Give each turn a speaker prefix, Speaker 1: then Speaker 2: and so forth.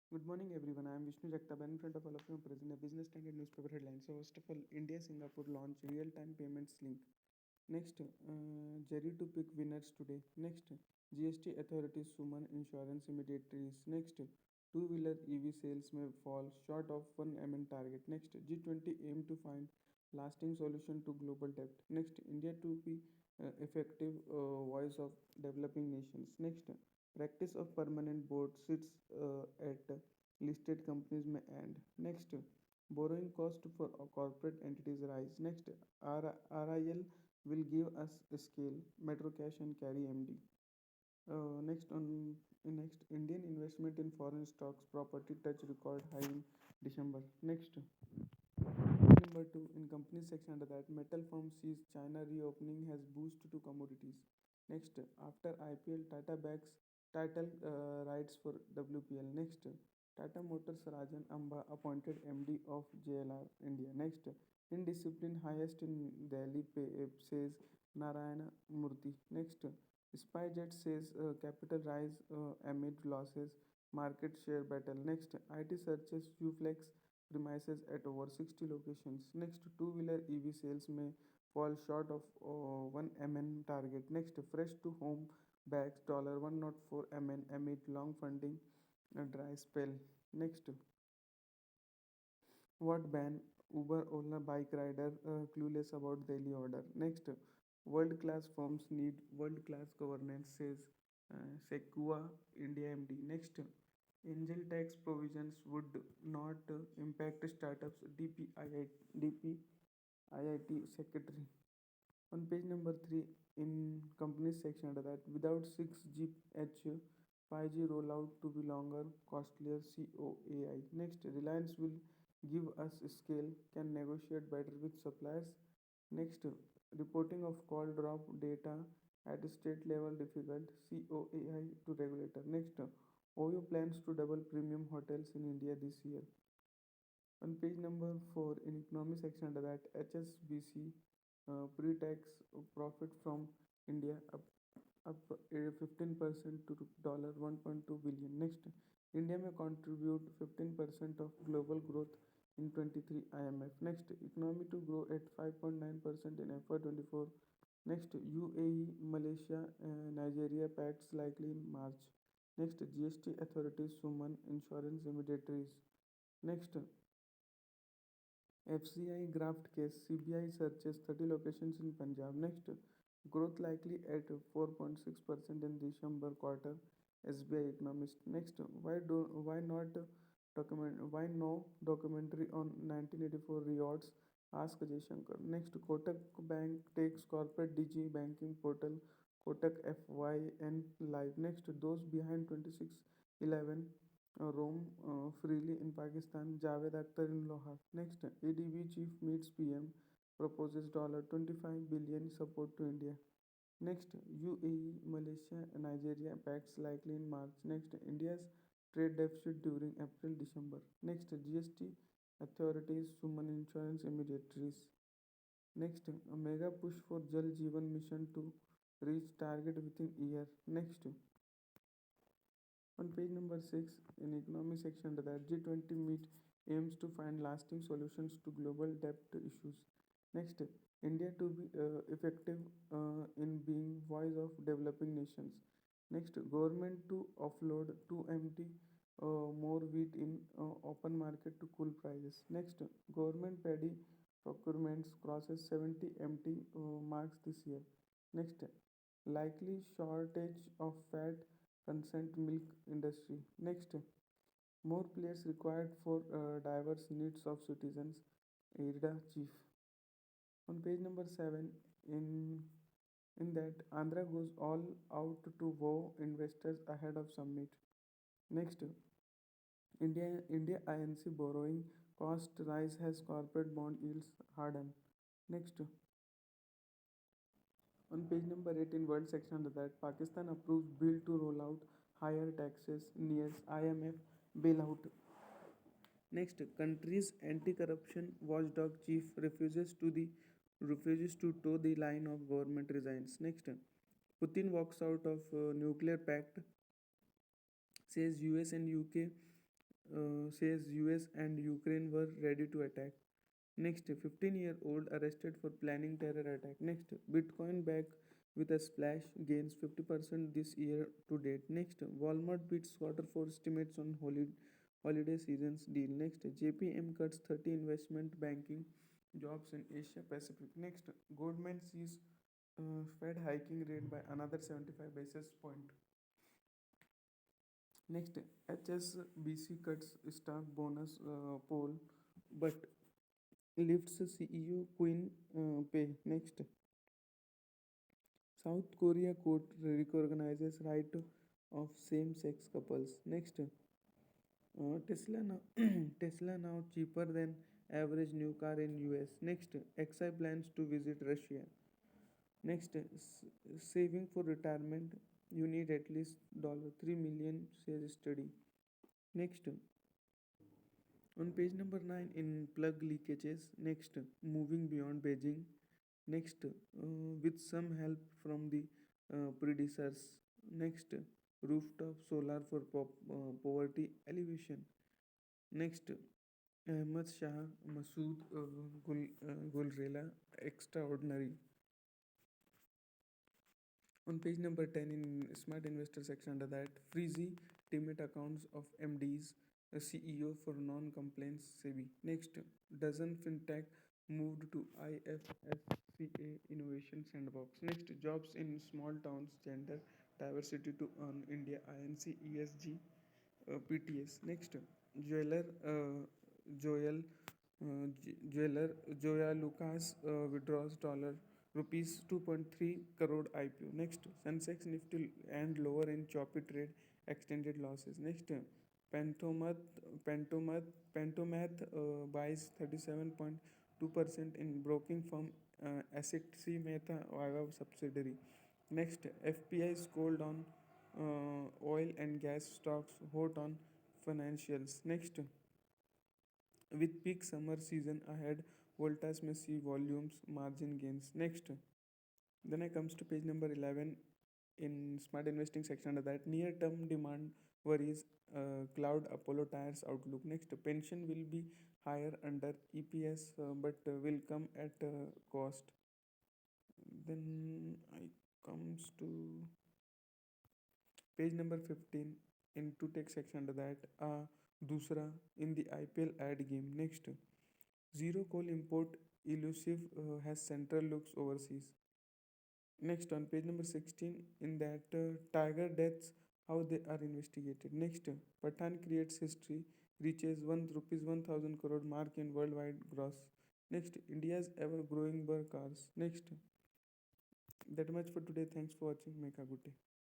Speaker 1: Good morning, everyone. I am Vishnu Jagtap, and in front of all of you, I'm presenting a business standard newspaper headline. So, first of all, India Singapore launch real-time payments link. Next, Jerry to pick winners today. Next, GST authorities summon insurance intermediaries. Next, two-wheeler EV sales may fall short of 1 MN target. Next, G20 aim to find lasting solution to global debt. Next, India to be effective voice of developing nations. Next, practice of permanent board sits at listed companies may end. Next, borrowing cost for corporate entities rise. Next, RIL will give us a scale, Metro Cash and Carry MD. Next, Indian investment in foreign stocks property touch record high in December. Next, number two, in company section under that, metal firm sees China reopening has boost to commodities. Next, after IPL, Tata backs title rights for WPL. Next, Tata Motors Rajan Amba appointed MD of JLR India. Next, indiscipline highest in Delhi says Narayana Murthy. Next, SpiceJet says capital rise amid losses, market share battle. Next, IT searches Uflex premises at over 60 locations. Next, two-wheeler EV sales may fall short of 1 MN target. Next, fresh to home bags $104 MN amid long funding dry spell. Next, what ban Uber Ola bike rider clueless about daily order. Next, world class firms need world class governance says Sequoia India MD. Next, angel tax provisions would not impact startups. DPIIT secretary. On page number 3, in companies section under that, without 6G H 5G rollout to be longer, costlier COAI. Next, Reliance will give us scale, can negotiate better with suppliers. Next, reporting of call drop data at state level difficult, COAI to regulator. Next, OYO plans to double premium hotels in India this year. On page number 4, in economy section under that, HSBC pre-tax profit from India up 15% to $1.2 billion. Next, India may contribute 15% of global growth in 23 IMF. Next, economy to grow at 5.9% in FY24. Next, UAE, Malaysia, Nigeria pacts likely in March. Next, GST authorities summon insurance intermediaries. Next, FCI graft case, CBI searches 30 locations in Punjab. Next, growth likely at 4.6% in December quarter, SBI economist. Next, why no documentary on 1984 riots? Ask Ajay Shankar. Next, Kotak Bank takes corporate DG banking portal Kotak FYN live. Next, those behind 2611 roam freely in Pakistan. Javed Akhtar in Lohar. Next, ADB chief meets PM, proposes $25 billion support to India. Next, UAE, Malaysia, Nigeria pacts likely in March. Next, India's trade deficit during April December. Next, GST authorities summon insurance intermediaries. Next, a mega push for Jal Jeevan mission to reach target within year. Next, on page number 6, in economy section, the G20 meet aims to find lasting solutions to global debt issues. Next, India to be effective in being voice of developing nations. Next, government to offload 2 MT more wheat in open market to cool prices. Next, government paddy procurements crosses 70 MT marks this year. Next, likely shortage of fat consent milk industry. Next, more players required for diverse needs of citizens. IRDA chief. On page number 7, in that Andhra goes all out to wow investors ahead of summit. Next, India INC borrowing cost rise has corporate bond yields harden. Next, on page number 18, world section under that, Pakistan approves bill to roll out higher taxes nears IMF bailout. Next, country's anti-corruption watchdog chief refuses to toe the line of government resigns. Next, Putin walks out of nuclear pact, says US and UK says US and Ukraine were ready to attack. Next, 15-year-old arrested for planning terror attack. Next, Bitcoin back with a splash gains 50% this year to date. Next, Walmart beats quarter four estimates on holiday seasons deal. Next, JPM cuts 30 investment banking jobs in Asia Pacific. Next, Goldman sees Fed hiking rate by another 75 basis point. Next, HSBC cuts staff bonus poll but lifts CEO Queen pay. Next, South Korea court recognizes right of same-sex couples. Next, Tesla now Tesla now cheaper than average new car in US. Next, XI plans to visit Russia. Next, saving for retirement you need at least $3 million says study. Next, on page number 9 in plug leakages. Next, moving beyond Beijing. Next, with some help from the predecessors. Next, rooftop solar for poverty alleviation. Next, Ahmad Shah Masood Gulrela extraordinary. On page number 10 in smart investor section, under that freezy demat accounts of MDs, a CEO for non-compliance SEBI. Next, dozen fintech moved to IFSCA innovation sandbox. Next, jobs in small towns, gender diversity to earn India INC ESG PTS. Next, jeweler Joel jeweler Joya Lucas withdraws dollar rupees 2.3 crore IPO. Next, Sensex Nifty and lower in choppy trade, extended losses. Next, Pentomath Pentomath Pentomath buys 37.2% in broking firm Asset C Mehta Vaibhav subsidiary. Next, FPI scold on oil and gas stocks, hot on financials. Next, with peak summer season ahead, Voltas may see volumes, margin gains. Next, then I comes to page number 11 in smart investing section under that near term demand worries cloud Apollo tires outlook. Next, pension will be higher under EPS but will come at cost. Then I comes to page number 15 in to take section under that dusra in the IPL ad game. Next, zero coal import elusive has central looks overseas. Next, on page number 16 in that tiger deaths how they are investigated. Next, Pathan creates history, reaches 1 rupees 1000 crore mark in worldwide gross. Next, India's ever growing bar cars. Next, that much for today. Thanks for watching. Make a good day.